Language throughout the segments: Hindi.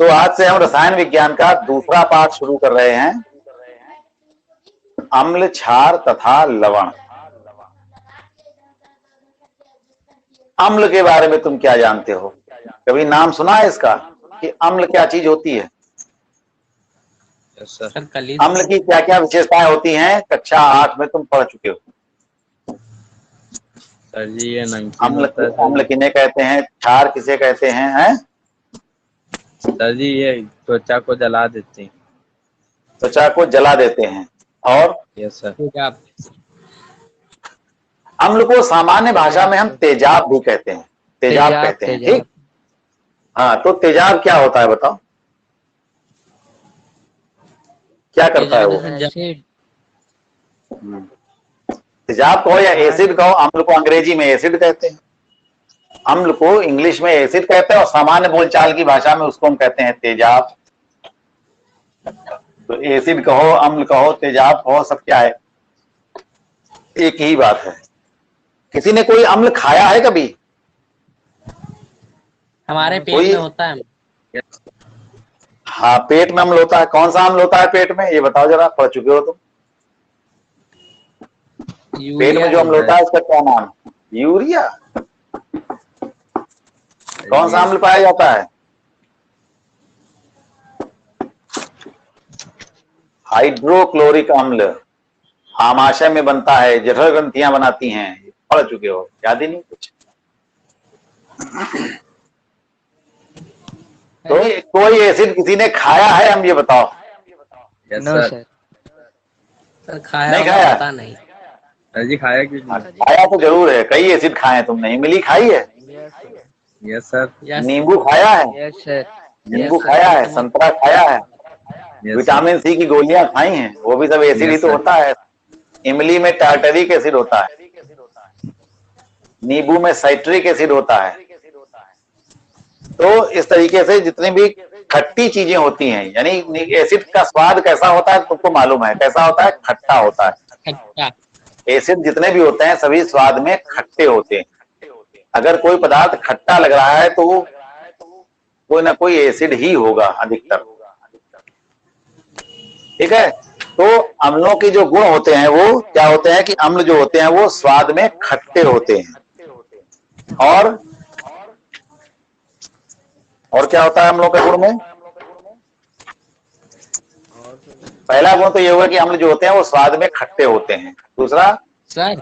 तो आज से हम रसायन विज्ञान का दूसरा पाठ शुरू कर रहे हैं, अम्ल, क्षार तथा लवण। अम्ल के बारे में तुम क्या जानते हो? कभी नाम सुना है इसका कि अम्ल क्या चीज होती है? अम्ल की क्या क्या विशेषताएं होती हैं? कक्षा 8 में तुम पढ़ चुके हो। सर जी ये अम्ल किन्हें कहते हैं, क्षार किसे कहते हैं? सर जी ये त्वचा को जला देते हैं। त्वचा को जला देते हैं। और यस सर। अम्ल को सामान्य भाषा में हम तेजाब भी कहते हैं, तेजाब कहते हैं, ठीक। हाँ, तो तेजाब क्या होता है बताओ, क्या करता है वो? तेजाब कहो या एसिड कहो, अम्ल को अंग्रेजी में एसिड कहते हैं, अम्ल को इंग्लिश में एसिड कहते हैं और सामान्य बोलचाल की भाषा में उसको हम कहते हैं तेजाब। तो एसिड कहो, अम्ल कहो, तेजाब कहो, सब क्या है, एक ही बात है। किसी ने कोई अम्ल खाया है कभी? हमारे पेट में होता है। हाँ, पेट में अम्ल होता है। कौन सा अम्ल होता है पेट में, ये बताओ जरा, पढ़ चुके हो तुम। पेट में जो अम्ल होता है उसका क्या नाम है? यूरिया। कौन सा अम्ल पाया जाता है? हाइड्रोक्लोरिक अम्ल। आमाशय में बनता है, जठर ग्रंथियां बनाती हैं, पढ़ चुके हो, याद ही नहीं कुछ। तो कोई एसिड किसी ने खाया है, हम ये बताओ। Yes sir. खाया नहीं खाया? पता नहीं सर जी खाया क्यों नहीं? खाया तो जरूर है, कई एसिड खाए हैं तुमने। इमली खाई है? Yes sir. नींबू खाया है? नींबू खाया है, संतरा खाया है, विटामिन सी की गोलियां खाई हैं, वो भी सब एसिड ही तो होता है। इमली में टार्टरिक एसिड होता है, नींबू में साइट्रिक एसिड होता है। तो इस तरीके से जितनी भी खट्टी चीजें होती हैं, यानी एसिड का स्वाद कैसा होता है तुमको मालूम है, कैसा होता है? खट्टा होता है। एसिड जितने भी होते हैं सभी स्वाद में खट्टे होते हैं। अगर कोई पदार्थ खट्टा लग रहा है तो कोई ना कोई एसिड ही होगा अधिकतर, ठीक है। तो अम्लों के जो गुण होते हैं वो क्या होते हैं कि अम्ल जो होते हैं वो स्वाद में खट्टे होते हैं। और क्या होता है अम्लों के गुण में? पहला गुण तो ये हुआ कि अम्ल जो होते हैं वो स्वाद में खट्टे होते हैं। दूसरा,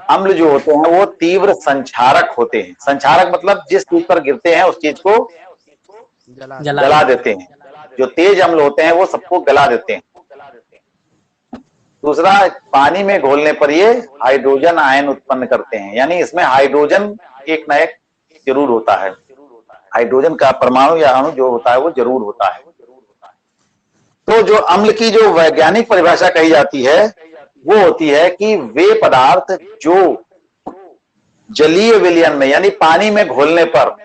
अम्ल जो होते हैं वो तीव्र संक्षारक होते हैं। संक्षारक मतलब जिस चीज पर गिरते हैं उस चीज को जला देते हैं। जो तेज अम्ल होते हैं वो सबको गला देते हैं। दूसरा, पानी में घोलने पर ये हाइड्रोजन आयन उत्पन्न करते हैं, यानी इसमें हाइड्रोजन एक न एक जरूर होता है। हाइड्रोजन का परमाणु या अणु जो होता है वो जरूर होता है। तो जो अम्ल की जो वैज्ञानिक परिभाषा कही जाती है वो होती है कि वे पदार्थ जो जलीय विलयन में यानी पानी में घोलने पर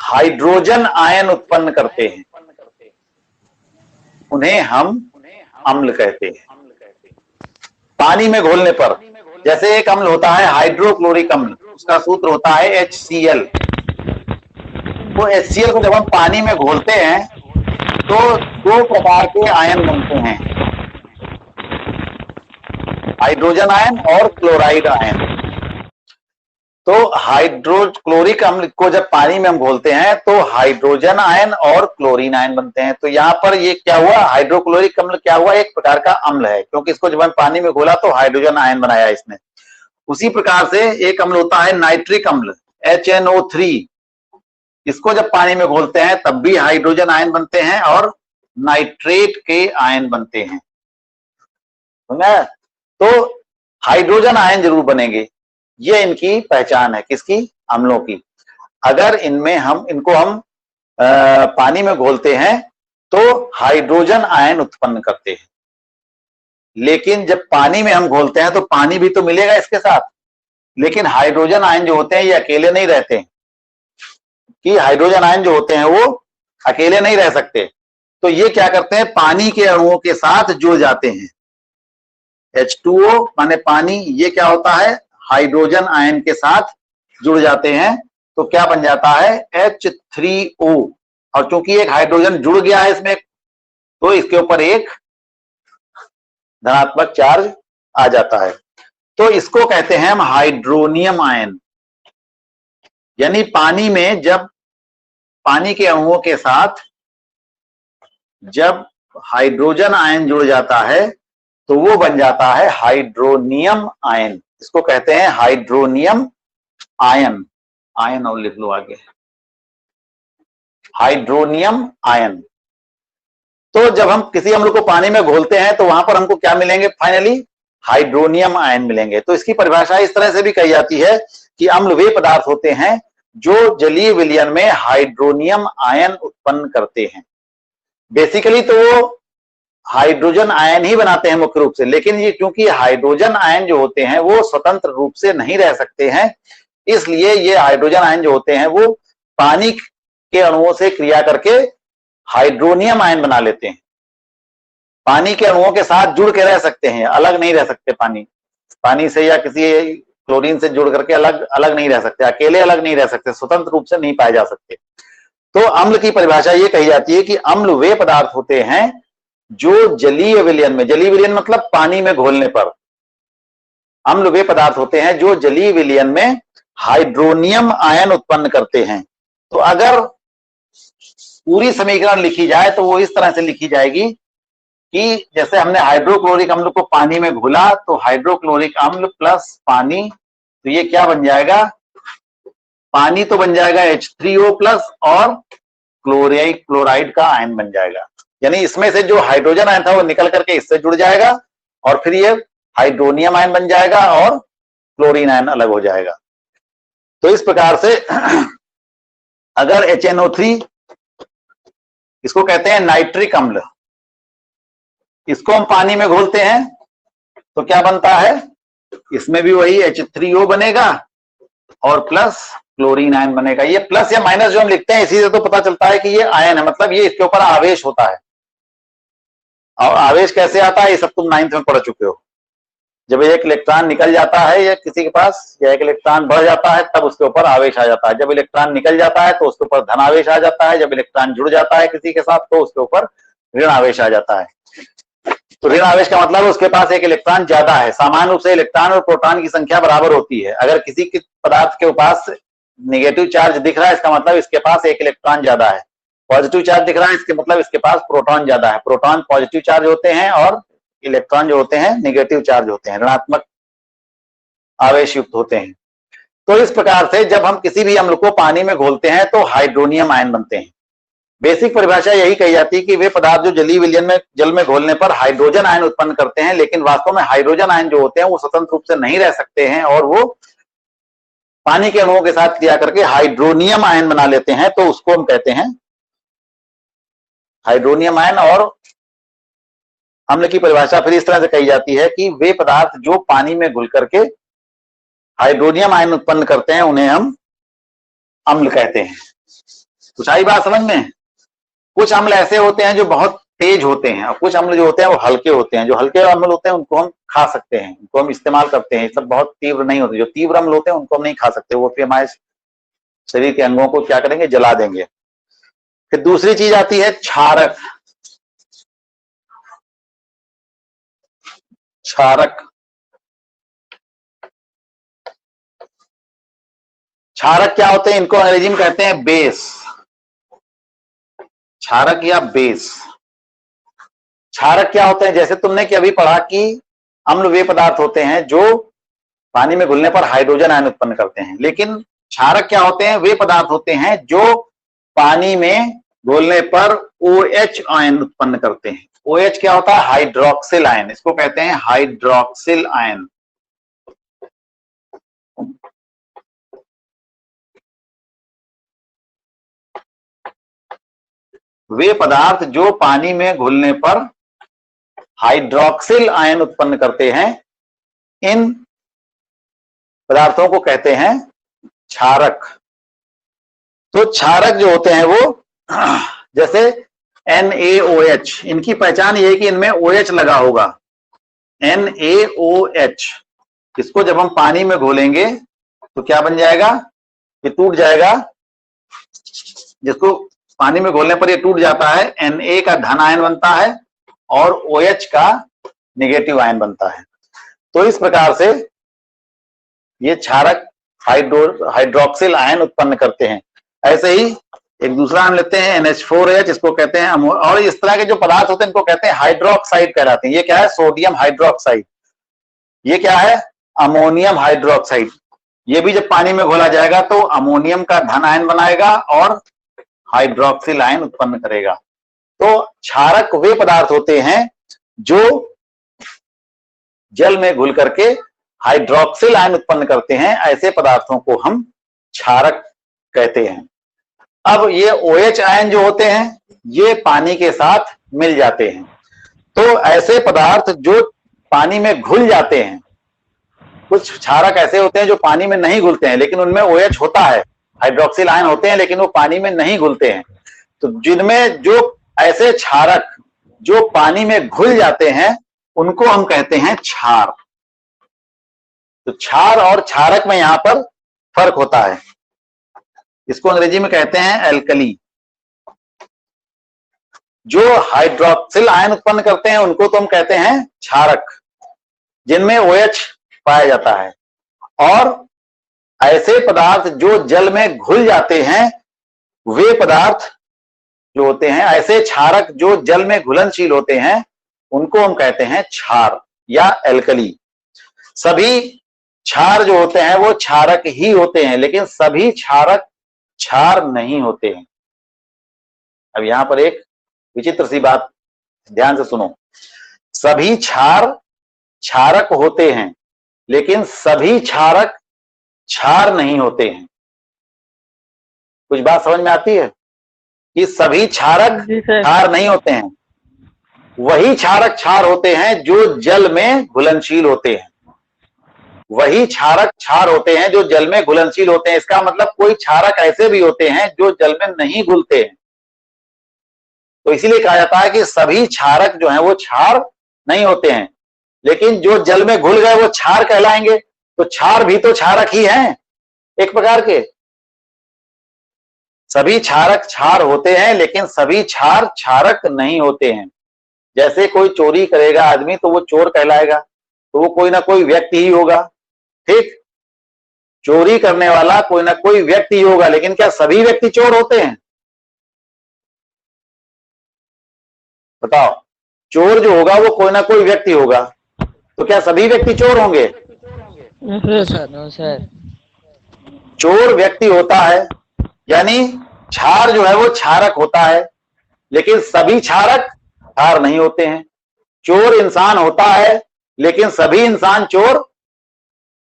हाइड्रोजन आयन उत्पन्न करते हैं उन्हें हम अम्ल कहते हैं। पानी में घोलने पर, जैसे एक अम्ल होता है हाइड्रोक्लोरिक अम्ल, उसका सूत्र होता है HCl। तो HCl को जब हम पानी में घोलते हैं तो दो प्रकार के आयन बनते हैं, हाइड्रोजन आयन और क्लोराइड आयन। तो हाइड्रोक्लोरिक अम्ल को जब पानी में हम घोलते हैं तो हाइड्रोजन आयन और क्लोरीन आयन बनते हैं। तो यहाँ पर ये क्या हुआ, हाइड्रोक्लोरिक अम्ल क्या हुआ, एक प्रकार का अम्ल है, क्योंकि इसको जब हम पानी में घोला तो हाइड्रोजन आयन बनाया इसने। उसी प्रकार से एक अम्ल होता है नाइट्रिक अम्ल, HNO3। इसको जब पानी में घोलते हैं तब भी हाइड्रोजन आयन बनते हैं और नाइट्रेट के आयन बनते हैं। तो हाइड्रोजन आयन जरूर बनेंगे, ये इनकी पहचान है, किसकी? अम्लों की। अगर इनमें इनको हम पानी में घोलते हैं तो हाइड्रोजन आयन उत्पन्न करते हैं, लेकिन जब पानी में हम घोलते हैं तो पानी भी तो मिलेगा इसके साथ, लेकिन हाइड्रोजन आयन जो होते हैं ये अकेले नहीं रहते हैं, कि हाइड्रोजन आयन जो होते हैं वो अकेले नहीं रह सकते। तो ये क्या करते हैं, पानी के अणुओं के साथ जुड़ जाते हैं। H2O माने पानी, ये क्या होता है, हाइड्रोजन आयन के साथ जुड़ जाते हैं तो क्या बन जाता है, H3O। और चूंकि एक हाइड्रोजन जुड़ गया है इसमें, तो इसके ऊपर एक धनात्मक चार्ज आ जाता है। तो इसको कहते हैं हम हाइड्रोनियम आयन। यानी पानी में जब पानी के अणुओं के साथ जब हाइड्रोजन आयन जुड़ जाता है तो वो बन जाता है हाइड्रोनियम आयन। इसको कहते हैं हाइड्रोनियम आयन। आयन और लिख लो आगे, हाइड्रोनियम आयन। तो जब हम किसी अम्ल को पानी में घोलते हैं तो वहां पर हमको क्या मिलेंगे? फाइनली हाइड्रोनियम आयन मिलेंगे। तो इसकी परिभाषा इस तरह से भी कही जाती है कि अम्ल वे पदार्थ होते हैं जो जलीय विलयन में हाइड्रोनियम आयन उत्पन्न करते हैं। बेसिकली तो वो हाइड्रोजन आयन ही बनाते हैं मुख्य रूप से, लेकिन ये क्योंकि हाइड्रोजन आयन जो होते हैं वो स्वतंत्र रूप से नहीं रह सकते हैं, इसलिए ये हाइड्रोजन आयन जो होते हैं वो पानी के अणुओं से क्रिया करके हाइड्रोनियम आयन बना लेते हैं। पानी के अणुओं के साथ जुड़ के रह सकते हैं, अलग नहीं रह सकते। पानी से या किसी क्लोरीन से जुड़ करके अलग नहीं रह सकते, अकेले अलग नहीं रह सकते, स्वतंत्र रूप से नहीं पाए जा सकते। तो अम्ल की परिभाषा ये कही जाती है कि अम्ल वे पदार्थ होते हैं जो जलीय विलयन में, जलीय विलयन मतलब पानी में घोलने पर, अम्ल वे पदार्थ होते हैं जो जलीय विलयन में हाइड्रोनियम आयन उत्पन्न करते हैं। तो अगर पूरी समीकरण लिखी जाए तो वो इस तरह से लिखी जाएगी कि जैसे हमने हाइड्रोक्लोरिक अम्ल को पानी में घोला तो हाइड्रोक्लोरिक अम्ल प्लस पानी, तो ये क्या बन जाएगा? पानी तो बन जाएगा H3O प्लस और क्लोराइड का आयन बन जाएगा। यानी इसमें से जो हाइड्रोजन आयन था वो निकल करके इससे जुड़ जाएगा और फिर ये हाइड्रोनियम आयन बन जाएगा और क्लोरीन आयन अलग हो जाएगा। तो इस प्रकार से अगर HNO3, इसको कहते हैं नाइट्रिक अम्ल, इसको हम पानी में घोलते हैं तो क्या बनता है? इसमें भी वही H3O बनेगा और प्लस क्लोरीन आयन बनेगा। ये प्लस या माइनस जो हम लिखते हैं इसी से तो पता चलता है कि ये आयन है, मतलब ये इसके ऊपर आवेश होता है। और आवेश कैसे आता है ये सब तुम 9th में पढ़ चुके हो। जब एक इलेक्ट्रॉन निकल जाता है या किसी के पास, या एक इलेक्ट्रॉन बढ़ जाता है तब उसके ऊपर आवेश आ जाता है। जब इलेक्ट्रॉन निकल जाता है तो उसके ऊपर धन आवेश आ जाता है। जब इलेक्ट्रॉन जुड़ जाता है किसी के साथ तो उसके ऊपर ऋण आवेश आ जाता है। तो ऋण आवेश का मतलब उसके पास एक इलेक्ट्रॉन ज्यादा है। सामान्य रूप से इलेक्ट्रॉन और प्रोटॉन की संख्या बराबर होती है। अगर किसी के पदार्थ के पास नेगेटिव चार्ज दिख रहा है इसका मतलब इसके पास एक इलेक्ट्रॉन ज्यादा है। पॉजिटिव चार्ज दिख रहा है इसके मतलब इसके पास प्रोटॉन ज्यादा है। प्रोटॉन पॉजिटिव चार्ज होते हैं और इलेक्ट्रॉन जो होते हैं नेगेटिव चार्ज होते हैं, ऋणात्मक आवेश युक्त होते हैं। तो इस प्रकार से जब हम किसी भी अम्ल को पानी में घोलते हैं तो हाइड्रोनियम आयन बनते हैं। बेसिक परिभाषा यही कही जाती है कि वे पदार्थ जो जलीय विलयन में जल में घोलने पर हाइड्रोजन आयन उत्पन्न करते हैं, लेकिन वास्तव में हाइड्रोजन आयन जो होते हैं वो स्वतंत्र रूप से नहीं रह सकते हैं और वो पानी के अणुओं के साथ क्रिया करके हाइड्रोनियम आयन बना लेते हैं। तो उसको हम कहते हैं हाइड्रोनियम आयन। और अम्ल की परिभाषा फिर इस तरह से कही जाती है कि वे पदार्थ जो पानी में घुल करके हाइड्रोनियम आयन उत्पन्न करते हैं उन्हें हम अम्ल कहते हैं। कुछ आई बात समझ में? कुछ अम्ल ऐसे होते हैं जो बहुत तेज होते हैं और कुछ अम्ल जो होते हैं वो हल्के होते हैं। जो हल्के अम्ल होते हैं उनको हम खा सकते हैं, उनको हम इस्तेमाल करते हैं। सब बहुत तीव्र नहीं होते। जो तीव्र अम्ल होते हैं उनको हम नहीं खा सकते, वो फिर हमारे शरीर के अंगों को क्या करेंगे? जला देंगे। फिर दूसरी चीज आती है क्षारक। क्षारक क्या होते हैं? इनको अंग्रेजी में कहते हैं बेस। क्षारक या बेस। क्षारक क्या होते हैं? जैसे तुमने कि अभी पढ़ा कि अम्ल वे पदार्थ होते हैं जो पानी में घुलने पर हाइड्रोजन आयन उत्पन्न करते हैं, लेकिन क्षारक क्या होते हैं? वे पदार्थ होते हैं जो पानी में घुलने पर OH आयन उत्पन्न करते हैं। OH क्या होता है? Hydroxyl ion. इसको कहते हैं हाइड्रोक्सिल आयन। वे पदार्थ जो पानी में घुलने पर हाइड्रोक्सिल आयन उत्पन्न करते हैं, इन पदार्थों को कहते हैं क्षारक। तो क्षारक जो होते हैं वो जैसे NaOH, इनकी पहचान ये है कि इनमें OH लगा होगा। NaOH, इसको जब हम पानी में घोलेंगे तो क्या बन जाएगा? ये टूट जाएगा, जिसको पानी में घोलने पर ये टूट जाता है, Na का धन आयन बनता है और OH का नेगेटिव आयन बनता है। तो इस प्रकार से ये क्षारक हाइड्रोक्सिल आयन उत्पन्न करते हैं। ऐसे ही एक दूसरा हम लेते हैं NH4H, इसको कहते हैं और इस तरह के जो पदार्थ होते हैं इनको कहते हैं हाइड्रोक्साइड कहलाते हैं। ये क्या है? Sodium hydroxide. ये क्या है? Ammonium hydroxide. ये भी जब पानी में घोला जाएगा तो अमोनियम का धन आयन बनाएगा और हाइड्रोक्सिल आयन उत्पन्न करेगा। तो क्षारक वे पदार्थ होते हैं जो जल में घुल करके हाइड्रोक्सिल आयन उत्पन्न करते हैं। ऐसे पदार्थों को हम क्षारक कहते हैं। अब ये OH आयन जो होते हैं ये पानी के साथ मिल जाते हैं। तो ऐसे पदार्थ जो पानी में घुल जाते हैं, कुछ क्षारक ऐसे होते हैं जो पानी में नहीं घुलते हैं लेकिन उनमें OH होता है, हाइड्रोक्सिल आयन होते हैं लेकिन वो पानी में नहीं घुलते हैं। तो जिनमें जो ऐसे क्षारक जो पानी में घुल जाते हैं उनको हम कहते हैं क्षार। तो क्षार और क्षारक में यहां पर फर्क होता है। इसको अंग्रेजी में कहते हैं एल्कली। जो हाइड्रोक्सिल आयन उत्पन्न करते हैं उनको तो हम कहते हैं क्षारक, जिनमें OH पाया जाता है। और ऐसे पदार्थ जो जल में घुल जाते हैं वे पदार्थ जो होते हैं, ऐसे क्षारक जो जल में घुलनशील होते हैं उनको हम कहते हैं क्षार या एल्कली। सभी क्षार जो होते हैं वो क्षारक ही होते हैं लेकिन सभी क्षारक क्षार नहीं होते हैं। अब यहां पर एक विचित्र सी बात ध्यान से सुनो। सभी क्षार क्षारक होते हैं लेकिन सभी क्षारक क्षार नहीं होते हैं। कुछ बात समझ में आती है कि सभी क्षारक क्षार नहीं होते हैं। वही क्षारक क्षार होते हैं जो जल में घुलनशील होते हैं। वही क्षारक क्षार होते हैं जो जल में घुलनशील होते हैं। इसका मतलब कोई क्षारक ऐसे भी होते हैं जो जल में नहीं घुलते हैं। तो इसीलिए कहा जाता है कि सभी क्षारक जो हैं वो क्षार नहीं होते हैं लेकिन जो जल में घुल गए वो क्षार कहलाएंगे। तो क्षार भी तो क्षारक ही हैं एक प्रकार के। सभी क्षारक क्षार होते हैं लेकिन सभी क्षार क्षारक नहीं होते हैं। जैसे कोई चोरी करेगा आदमी तो वो चोर कहलाएगा, तो वो कोई ना कोई व्यक्ति ही होगा। ठीक, चोरी करने वाला कोई ना कोई व्यक्ति ही होगा, लेकिन क्या सभी व्यक्ति चोर होते हैं? बताओ, चोर जो होगा वो कोई ना कोई व्यक्ति होगा, तो क्या सभी व्यक्ति चोर होंगे? No sir. चोर व्यक्ति होता है, यानी क्षार जो है वो क्षारक होता है लेकिन सभी क्षारक क्षार नहीं होते हैं। चोर इंसान होता है लेकिन सभी इंसान चोर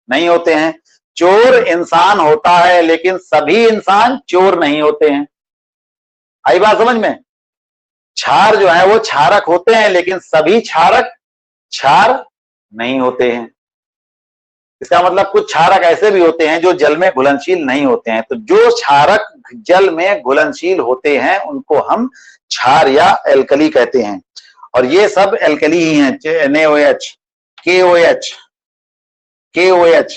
नहीं होते हैं। चोर इंसान होता है लेकिन सभी इंसान चोर नहीं होते हैं। आई बात समझ में? क्षार जो है वो क्षारक होते हैं लेकिन सभी क्षारक क्षार नहीं होते हैं। इसका मतलब कुछ क्षारक ऐसे भी होते हैं जो जल में घुलनशील नहीं होते हैं। तो जो क्षारक जल में घुलनशील होते हैं उनको हम क्षार या एल्कली कहते हैं। और ये सब एल्कली ही हैं। NaOH, KOH, KOH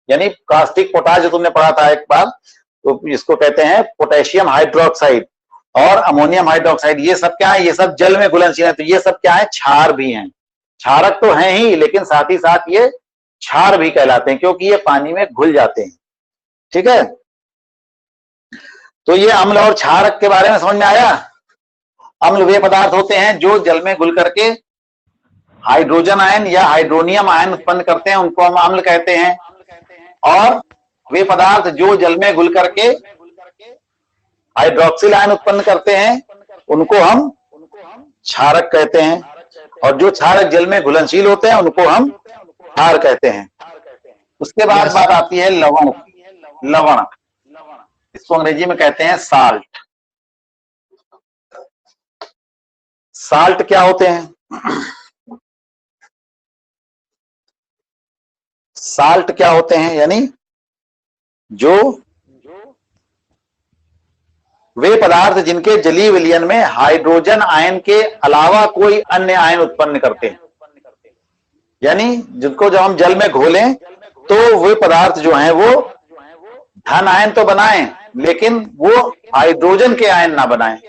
यानी कास्टिक पोटाश, जो तुमने पढ़ा था एक बार, तो इसको कहते हैं पोटेशियम हाइड्रोक्साइड और अमोनियम हाइड्रोक्साइड। ये सब क्या है? ये सब जल में घुलनशील है। तो ये सब क्या है? क्षार भी हैं। क्षारक तो हैं ही लेकिन साथ ही साथ ये क्षार भी कहलाते हैं क्योंकि ये पानी में घुल जाते हैं। ठीक है, तो ये अम्ल और क्षारक के बारे में समझ में आया। अम्ल वे पदार्थ होते हैं जो जल में घुल करके हाइड्रोजन आयन या हाइड्रोनियम आयन उत्पन्न करते हैं, उनको हम अम्ल कहते हैं। और वे पदार्थ जो जल में घुल करके हाइड्रोक्सिल आयन उत्पन्न करते हैं उनको हम क्षारक कहते हैं। और जो क्षारक जल में घुलनशील होते हैं उनको हम क्षार कहते हैं। उसके बाद बात आती है लवण। लवण, इसको अंग्रेजी में कहते हैं साल्ट। साल्ट क्या होते हैं? साल्ट क्या होते हैं? यानी जो वे पदार्थ जिनके जलीय विलयन में हाइड्रोजन आयन के अलावा कोई अन्य आयन उत्पन्न करते हैं, यानी जिनको जब हम जल में घोलें तो वे पदार्थ जो हैं वो धन आयन तो बनाएं लेकिन वो हाइड्रोजन के आयन ना बनाए,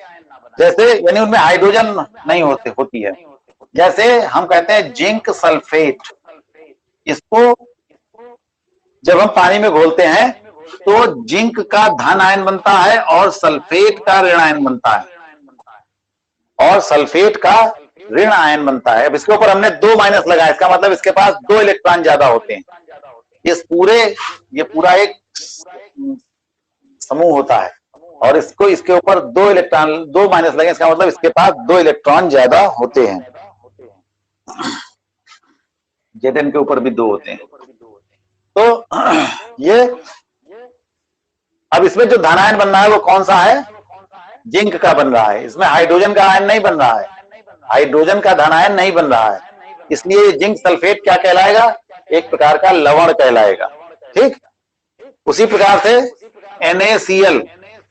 जैसे यानी उनमें हाइड्रोजन नहीं होती है। जैसे हम कहते हैं जिंक सल्फेट, इसको जब हम पानी में घोलते हैं तो जिंक का धन आयन बनता है और सल्फेट का ऋण आयन बनता है, और सल्फेट का ऋण आयन बनता है। अब इसके ऊपर हमने 2 माइनस लगाया, इसका मतलब इसके पास 2 इलेक्ट्रॉन ज्यादा होते हैं। ये पूरा एक समूह होता है, और इसके ऊपर 2 इलेक्ट्रॉन 2 माइनस लगे, इसका मतलब इसके पास 2 इलेक्ट्रॉन ज्यादा होते हैं। Zn के ऊपर भी 2 होते हैं। तो ये अब इसमें जो धनायन बन रहा है वो कौन सा है? जिंक का बन रहा है। इसमें हाइड्रोजन का आयन नहीं बन रहा है, हाइड्रोजन का धनायन नहीं बन रहा है, इसलिए जिंक सल्फेट क्या कहलाएगा? एक प्रकार का लवण कहलाएगा। ठीक, उसी प्रकार से NaCl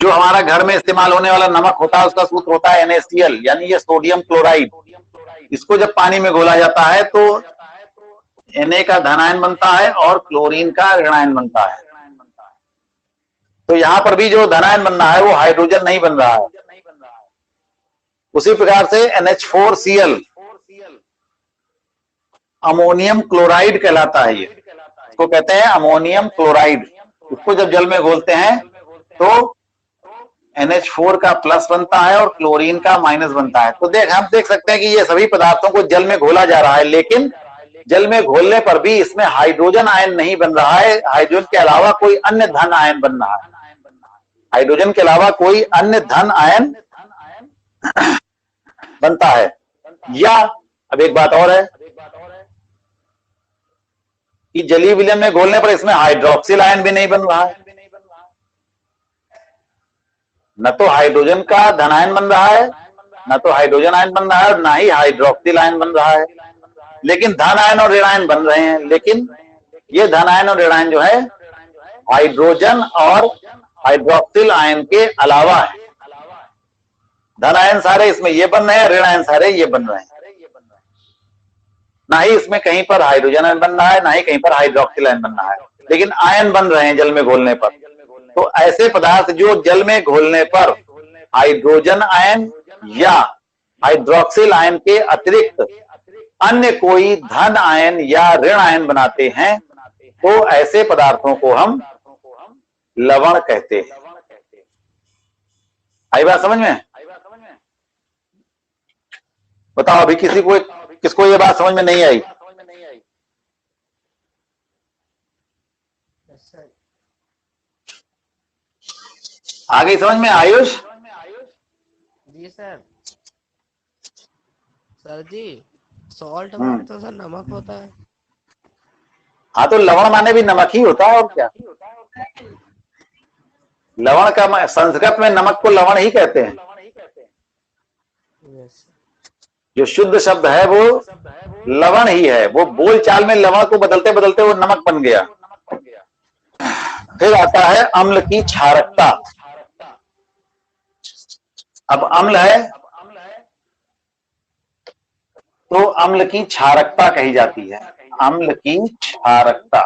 जो हमारा घर में इस्तेमाल होने वाला नमक होता है, उसका सूत्र होता है NaCl, यानी ये सोडियम क्लोराइड। इसको जब पानी में घोला जाता है तो Na का धनायन बनता है और क्लोरीन का ऋणायन बनता है। तो यहां पर भी जो धनायन बन रहा है वो हाइड्रोजन नहीं बन रहा है। उसी प्रकार से NH4Cl अमोनियम क्लोराइड कहलाता है। ये इसको कहते हैं अमोनियम क्लोराइड। इसको जब जल में घोलते हैं तो NH4 का प्लस बनता है और क्लोरीन का माइनस बनता है। तो हम देख सकते हैं कि ये सभी पदार्थों को जल में घोला जा रहा है, लेकिन जल में घोलने पर भी इसमें हाइड्रोजन आयन नहीं बन रहा है। हाइड्रोजन के अलावा कोई अन्य धन आयन बन रहा है। हाइड्रोजन के अलावा कोई अन्य धन आयन बनता है। या अब एक बात और है कि जलीय विलयन में घोलने पर इसमें हाइड्रोक्सिल आयन भी नहीं बन रहा है। न तो हाइड्रोजन का धनायन बन रहा है, न तो हाइड्रोजन आयन बन रहा है, और ना ही हाइड्रोक्सिल आयन बन रहा है। लेकिन धन आयन और ऋणायन बन रहे हैं। लेकिन ये धन आयन और ऋणायन जो है हाइड्रोजन और हाइड्रोक्सिल आयन के अलावा है। धन आयन सारे इसमें ये बन रहे हैं, ऋण आयन सारे ये बन रहे हैं। ना ही इसमें कहीं पर हाइड्रोजन आयन बन रहा है, ना ही कहीं पर हाइड्रोक्सिल आयन बन रहा है, लेकिन आयन बन रहे हैं जल में घोलने पर। तो ऐसे पदार्थ जो जल में घोलने पर हाइड्रोजन आयन या हाइड्रोक्सिल आयन के अतिरिक्त अन्य कोई धन आयन या ऋण आयन बनाते हैं, तो ऐसे पदार्थों को हम लवण कहते हैं। आई बात समझ में? बताओ अभी किसको ये बात समझ में नहीं आई? आ गई समझ में आयुष? जी सर। सर जी सॉल्ट माने तो सर नमक होता है। हाँ, तो लवण माने भी नमक ही होता है, और क्या। लवण का संस्कृत में नमक को लवण ही कहते हैं। जो शुद्ध शब्द है वो लवण ही है। वो बोल चाल में लवण को बदलते बदलते वो नमक बन गया। फिर आता है अम्ल की क्षारकता। अब अम्ल है तो अम्ल की क्षारकता कही जाती है। अम्ल की क्षारकता।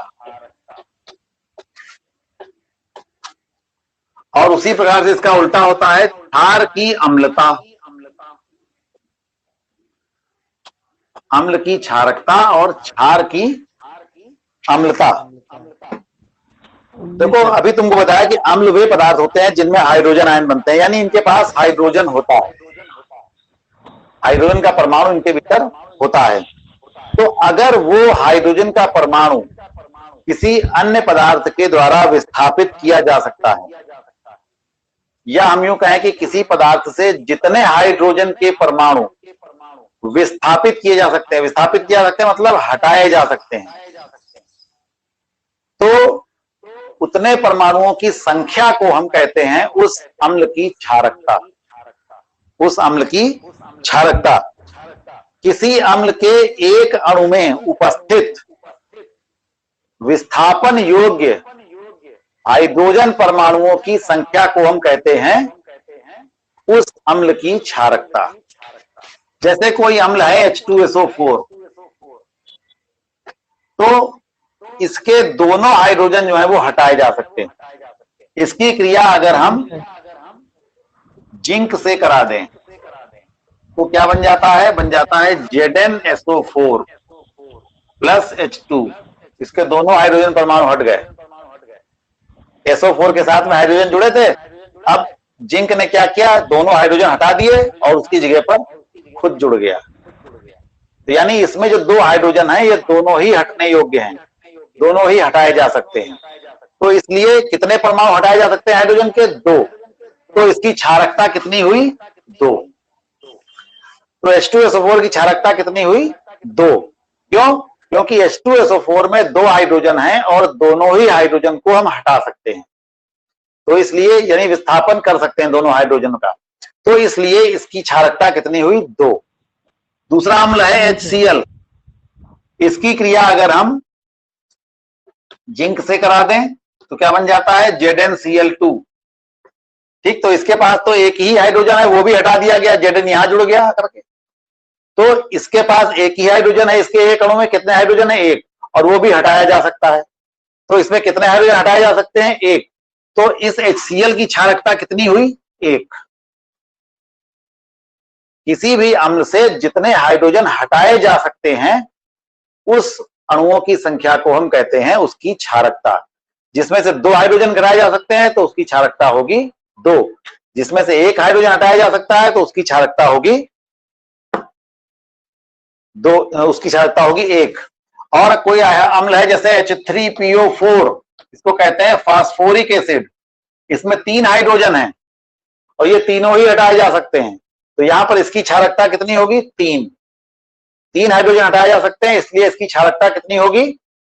और उसी प्रकार से इसका उल्टा होता है क्षार की अम्लता। अम्ल की क्षारकता और क्षार की अम्लता। देखो अभी तुमको बताया कि अम्ल वे पदार्थ होते हैं जिनमें हाइड्रोजन आयन बनते हैं, यानी इनके पास हाइड्रोजन होता है, हाइड्रोजन का परमाणु इनके भीतर होता है। तो अगर वो हाइड्रोजन का परमाणु किसी अन्य पदार्थ के द्वारा विस्थापित किया जा सकता है, या हम यूं कहें कि किसी पदार्थ से जितने हाइड्रोजन के परमाणु विस्थापित किए जा सकते हैं, विस्थापित किया जा सकते हैं मतलब हटाए जा सकते हैं, तो उतने परमाणुओं की संख्या को हम कहते हैं उस अम्ल की क्षारकता। उस अम्ल की क्षारकता। किसी अम्ल के एक अणु में उपस्थित विस्थापन योग्य हाइड्रोजन परमाणुओं की संख्या को हम कहते हैं उस अम्ल की क्षारकता। जैसे कोई अम्ल है H2SO4, तो इसके दोनों हाइड्रोजन जो है वो हटाए जा सकते हैं। इसकी क्रिया अगर हम जिंक से करा दें तो क्या बन जाता है? बन जाता है ZnSO4 प्लस H2। इसके दोनों हाइड्रोजन परमाणु हट गए, SO4 के साथ में हाइड्रोजन जुड़े थे। अब जिंक ने क्या किया? दोनों हाइड्रोजन हटा दिए और उसकी जगह पर खुद जुड़ गया। तो यानी इसमें जो दो हाइड्रोजन है ये दोनों ही हटने योग्य हैं, दोनों ही हटाए जा सकते हैं। तो इसलिए कितने परमाणु हटाए जा सकते हैं हाइड्रोजन के? 2। तो इसकी क्षारकता कितनी हुई? 2। तो H2SO4 की क्षारकता कितनी हुई? 2। क्यों? क्योंकि H2SO4 में 2 हाइड्रोजन हैं और दोनों ही हाइड्रोजन को हम हटा सकते हैं, तो इसलिए यानी विस्थापन कर सकते हैं दोनों हाइड्रोजन का। तो इसलिए इसकी क्षारकता कितनी हुई? 2। दूसरा अम्ल है HCl। इसकी क्रिया अगर हम जिंक से करा दें तो क्या बन जाता है? ZnCl2। ठीक, तो इसके पास तो एक ही हाइड्रोजन है, वो भी हटा दिया गया, Zn यहां जुड़ गया करके। तो इसके पास एक ही हाइड्रोजन है, इसके एक अणु में कितने हाइड्रोजन है? 1, और वो भी हटाया जा सकता है। तो इसमें कितने हाइड्रोजन हटाए जा सकते हैं? 1। तो इस HCl की क्षारकता कितनी हुई? 1। किसी भी अम्ल से जितने हाइड्रोजन हटाए जा सकते हैं उस अणुओं की संख्या को हम कहते हैं उसकी क्षारकता। जिसमें से 2 हाइड्रोजन घटाए जा सकते हैं तो उसकी क्षारकता होगी 2। जिसमें से 1 हाइड्रोजन हटाया जा सकता है तो उसकी क्षारकता होगी 2, उसकी क्षारकता होगी 1। और कोई अम्ल है जैसे H3PO4, इसको कहते हैं फास्फोरिक एसिड। इसमें 3 हाइड्रोजन है और ये तीनों ही हटाए जा सकते हैं, तो यहां पर इसकी क्षारकता कितनी होगी? 3 हाइड्रोजन हटाए जा सकते हैं, इसलिए इसकी क्षारकता कितनी होगी?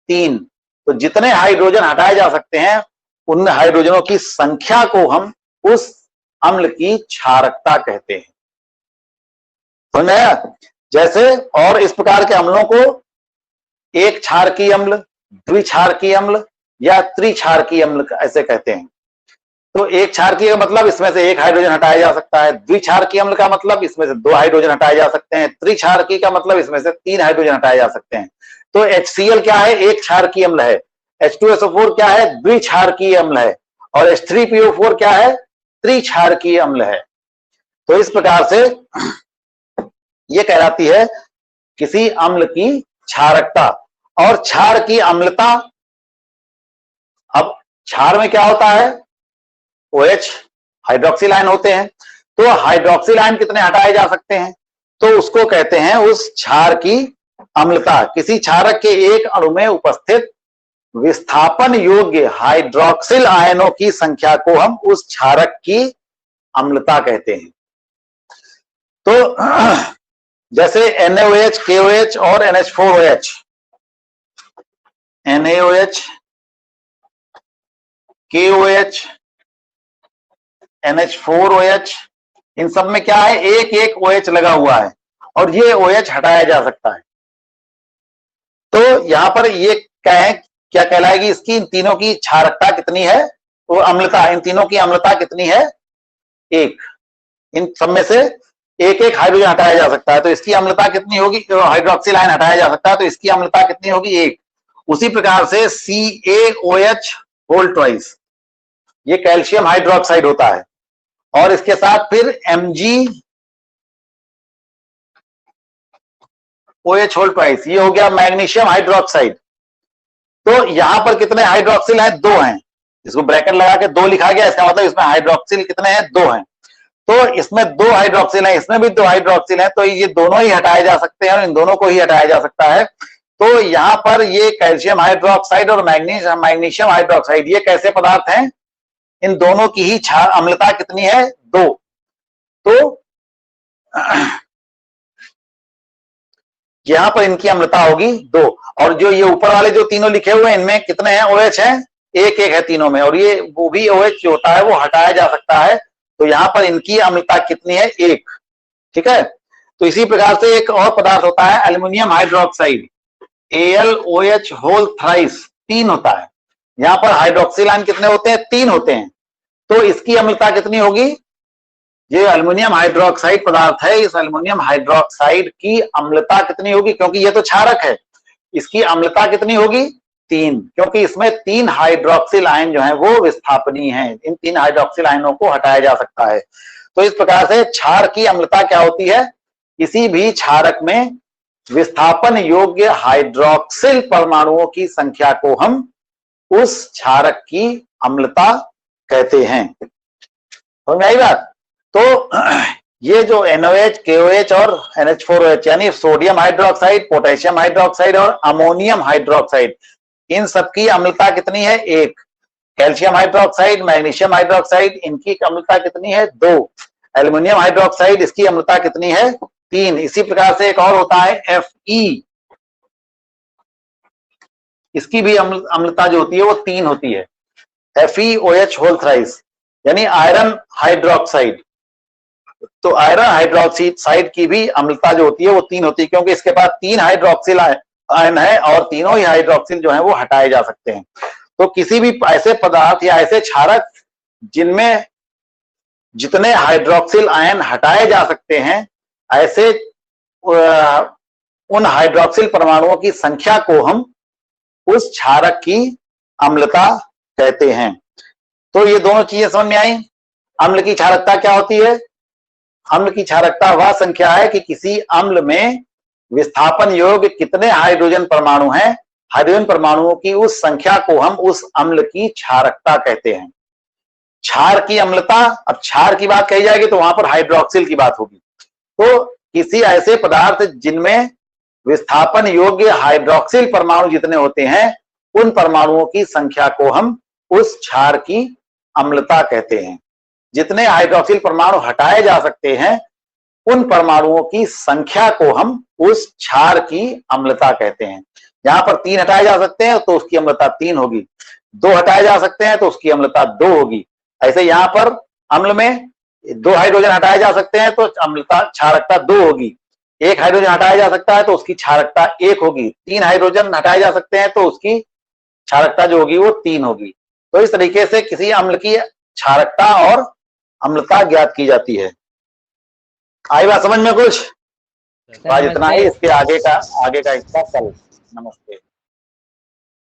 3। तो जितने हाइड्रोजन हटाए जा सकते हैं उन हाइड्रोजनों की संख्या को हम उस अम्ल की क्षारकता कहते हैं। समझ में आया? जैसे और इस प्रकार के अम्लों को एक क्षारकीय अम्ल, द्विक्षारकीय अम्ल या त्रिक्षारकीय अम्ल ऐसे कहते हैं। तो एक क्षारकीय का मतलब इसमें से 1 हाइड्रोजन हटाया जा सकता है, द्विक्षारकीय अम्ल का मतलब इसमें से 2 हाइड्रोजन हटाए जा सकते हैं, त्रिक्षारकीय का मतलब इसमें से 3 हाइड्रोजन हटाए जा सकते हैं। तो HCl क्या है? एक क्षारकीय अम्ल है। H2SO4 क्या है? द्विक्षारकीय अम्ल है। और H3PO4 क्या है? त्रिक्षारकीय अम्ल है। तो इस प्रकार से यह कहलाती है किसी अम्ल की क्षारकता। और क्षार की अम्लता, अब क्षार में क्या होता है? OH हाइड्रोक्सिल आयन होते हैं। तो हाइड्रोक्सिल आयन कितने हटाए जा सकते हैं? तो उसको कहते हैं उस क्षार की अम्लता। किसी क्षारक के एक अणु में उपस्थित विस्थापन योग्य हाइड्रोक्सिल आयनों की संख्या को हम उस क्षारक की अम्लता कहते हैं। तो जैसे NaOH, KOH और NH4OH, NaOH, KOH, NH4OH, इन सब में क्या है? एक OH लगा हुआ है और ये OH हटाया जा सकता है। तो यहां पर ये क्या कहलाएगी? इसकी इन तीनों की क्षारकता कितनी है? तो अम्लता, इन तीनों की अम्लता कितनी है? 1। इन सब में से एक हाइड्रोजन हटाया जा सकता है, तो इसकी अम्लता कितनी होगी? हाइड्रोक्सिल आयन हटाया जा सकता है तो इसकी अम्लता कितनी होगी? 1। उसी प्रकार से CaOH होल ट्वाइस, ये कैल्शियम हाइड्रोक्साइड होता है, और इसके साथ फिर MgOH होल ट्वाइस, ये हो गया मैग्नीशियम हाइड्रोक्साइड। तो यहां पर कितने हाइड्रोक्सिल हैं? 2 हैं। इसको ब्रैकेट लगा के 2 लिखा गया, इसका मतलब इसमें हाइड्रोक्सिल कितने हैं? 2 हैं। तो इसमें 2 हाइड्रोक्सिल है, इसमें भी 2 हाइड्रोक्सिल है, तो ये दोनों ही हटाए जा सकते हैं और इन दोनों को ही हटाया जा सकता है। तो यहां पर ये कैल्शियम हाइड्रोक्साइड और मैग्नीशियम हाइड्रोक्साइड ये कैसे पदार्थ हैं? इन दोनों की ही अम्लता कितनी है? 2। तो यहां पर इनकी अम्लता होगी 2। और जो ये ऊपर वाले जो तीनों लिखे हुए हैं इनमें कितने हैं? OH हैं, एक है तीनों में, और ये वो भी OH जो होता है वो हटाया जा सकता है। तो यहां पर इनकी अम्लता कितनी है? 1। ठीक है। तो इसी प्रकार से एक और पदार्थ होता है aluminium hydroxide, AlOH whole thrice, 3 होता है। यहां पर हाइड्रोक्सिल आयन कितने होते हैं? 3 होते हैं। तो इसकी अम्लता कितनी होगी? ये एल्युमिनियम हाइड्रोक्साइड पदार्थ है, इस एल्युमिनियम हाइड्रोक्साइड की अम्लता कितनी होगी? क्योंकि ये तो क्षारक है, इसकी अम्लता कितनी होगी? 3, क्योंकि इसमें 3 हाइड्रोक्सिल आयन जो हैं वो विस्थापनीय हैं। इन 3 हाइड्रोक्सिल आयनों को हटाया जा सकता है। तो इस प्रकार से क्षार की अम्लता क्या होती है? किसी भी क्षारक में विस्थापन योग्य हाइड्रोक्सिल परमाणुओं की संख्या को हम उस क्षारक की अम्लता कहते हैं। समझ में आई बात? तो ये जो NOH, KOH और NH4OH यानी सोडियम हाइड्रोक्साइड, पोटेशियम हाइड्रोक्साइड और अमोनियम हाइड्रोक्साइड, इन सबकी अम्लता कितनी है? 1। कैल्शियम हाइड्रोक्साइड, मैग्नीशियम हाइड्रोक्साइड, इनकी अम्लता कितनी है? 2। एल्युमिनियम हाइड्रोक्साइड, इसकी अम्लता कितनी है? 3। इसी प्रकार से एक और होता है Fe, इसकी भी अम्लता जो होती है वो 3 होती है। FeOH होल थ्राइस यानी आयरन हाइड्रोक्साइड। तो आयरन हाइड्रोक्साइड की भी अम्लता जो होती है वो 3 होती है, क्योंकि इसके पास 3 हाइड्रोक्सिल आयन है और तीनों ही हाइड्रोक्सिल जो है वो हटाए जा सकते हैं। तो किसी भी ऐसे पदार्थ या ऐसे क्षारक जिनमें जितने हाइड्रोक्सिल आयन हटाए जा सकते हैं, ऐसे उन हाइड्रोक्सिल परमाणुओं की संख्या को हम उस क्षारक की अम्लता कहते हैं। तो ये दोनों चीजें समझ में आई। अम्ल की क्षारकता क्या होती है? अम्ल की क्षारकता वह संख्या है कि किसी अम्ल में विस्थापन योग्य कितने हाइड्रोजन परमाणु हैं, हाइड्रोजन परमाणुओं की उस संख्या को हम उस अम्ल की क्षारकता कहते हैं। क्षार की अम्लता, अब क्षार की बात कही जाएगी तो वहां पर हाइड्रोक्सिल की बात होगी। तो किसी ऐसे पदार्थ जिनमें विस्थापन योग्य हाइड्रोक्सिल परमाणु जितने होते हैं, उन परमाणुओं की संख्या को हम उस क्षार की अम्लता कहते हैं। जितने हाइड्रोक्सिल परमाणु हटाए जा सकते हैं, उन परमाणुओं की संख्या को हम उस क्षार की अम्लता कहते हैं। यहां पर 3 हटाए जा सकते हैं तो उसकी अम्लता 3 होगी, 2 हटाए जा सकते हैं तो उसकी अम्लता 2 होगी। ऐसे यहां पर अम्ल में 2 हाइड्रोजन हटाए जा सकते हैं तो अम्लता क्षारकता 2 होगी, 1 हाइड्रोजन हटाया जा सकता है तो उसकी क्षारकता 1 होगी, 3 हाइड्रोजन हटाए जा सकते हैं तो उसकी क्षारकता जो होगी वो 3 होगी। तो इस तरीके से किसी अम्ल की क्षारकता और अम्लता ज्ञात की जाती है। आई बात समझ में कुछ? आज इतना ही, इसके आगे का हिस्सा कल। नमस्ते।